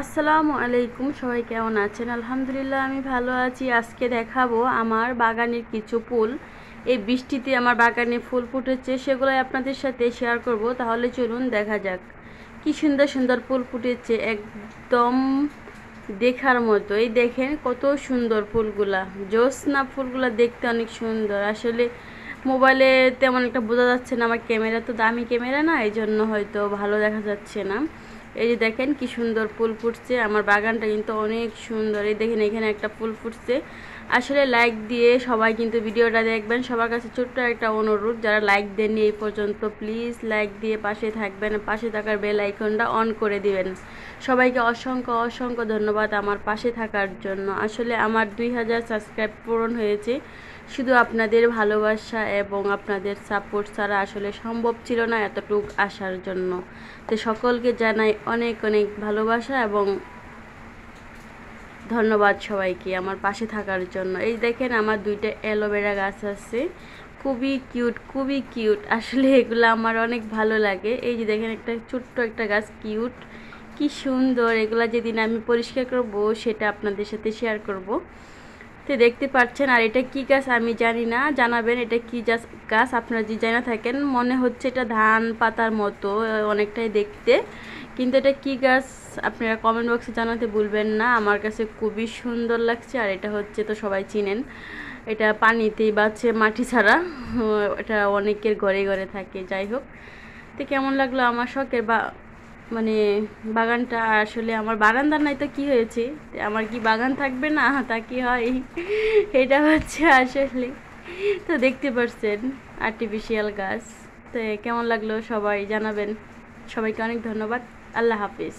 আসসালামু আলাইকুম, সবাই কেমন আছেন? আলহামদুলিল্লাহ আমি ভালো আছি। আজকে দেখাবো আমার বাগানের কিছু ফুল। এই বৃষ্টিতে আমার বাগানে ফুল ফুটেছে, সেগুলোই আপনাদের সাথে শেয়ার করব। তাহলে চলুন দেখা যাক। কি সুন্দর সুন্দর ফুল ফুটেছে, একদম দেখার মতো। এই দেখেন কত সুন্দর ফুলগুলা, জ্যোৎস্না ফুলগুলা দেখতে অনেক সুন্দর। আসলে মোবাইলে তেমন একটা বোঝা যাচ্ছে না, আমার ক্যামেরা তো দামি ক্যামেরা না, এই জন্য হয়তো ভালো দেখা যাচ্ছে না। এই যে দেখেন কি সুন্দর ফুল ফুটছে, আমার বাগানটা কিন্তু অনেক সুন্দর। এই দেখেন এখানে একটা ফুল ফুটছে। আসলে লাইক দিয়ে সবাই কিন্তু ভিডিওটা দেখবেন। সবার কাছে ছোট্ট একটা অনুরোধ, যারা লাইক দেননি এই পর্যন্ত প্লিজ লাইক দিয়ে পাশে থাকবেন, পাশে থাকার বেল আইকনটা অন করে দিবেন। সবাইকে অসংখ্য অসংখ্য ধন্যবাদ আমার পাশে থাকার জন্য। আসলে আমার 2000 সাবস্ক্রাইব পূরণ হয়েছে শুধু আপনাদের ভালোবাসা এবং আপনাদের সাপোর্ট ছাড়া আসলে সম্ভব ছিল না এতটুক আসার জন্য। তো সকলকে জানাই অনেক অনেক ভালোবাসা এবং ধন্যবাদ সবাইকে আমার পাশে থাকার জন্য। এই দেখেন আমার দুইটা অ্যালোভেরা গাছ আছে, খুবই কিউট খুবই কিউট। আসলে এগুলো আমার অনেক ভালো লাগে। এই যে দেখেন একটা ছোট্ট একটা গাছ, কিউট কি সুন্দর। এগুলা যেদিন আমি পরিষ্কার করব সেটা আপনাদের সাথে শেয়ার করব। তো দেখতে পাচ্ছেন। আর এটা কি গাছ আমি জানি না, জানাবেন এটা কি গাছ আপনারা যদি জানা থাকেন। মনে হচ্ছে এটা ধান পাতার মতো অনেকটাই দেখতে, কিন্তু এটা কি গাছ আপনারা কমেন্ট বক্সে জানাতে ভুলবেন না। আমার কাছে খুবই সুন্দর লাগছে। আর এটা হচ্ছে তো সবাই চিনেন, এটা পানিতেই বাঁচে, মাটি ছাড়া। এটা অনেকের ঘরে ঘরে থাকে। যাই হোক, তো কেমন লাগলো আমার শখের মানে বাগানটা। আসলে আমার বারান্দার নাই তো কি হয়েছে, আমার কি বাগান থাকবে না? তা কি হয়? এটা হচ্ছে আসলে, তো দেখতে পাচ্ছেন আর্টিফিশিয়াল গাছ। তো কেমন লাগলো সবাই জানাবেন। সবাইকে অনেক ধন্যবাদ। আল্লাহ হাফিজ।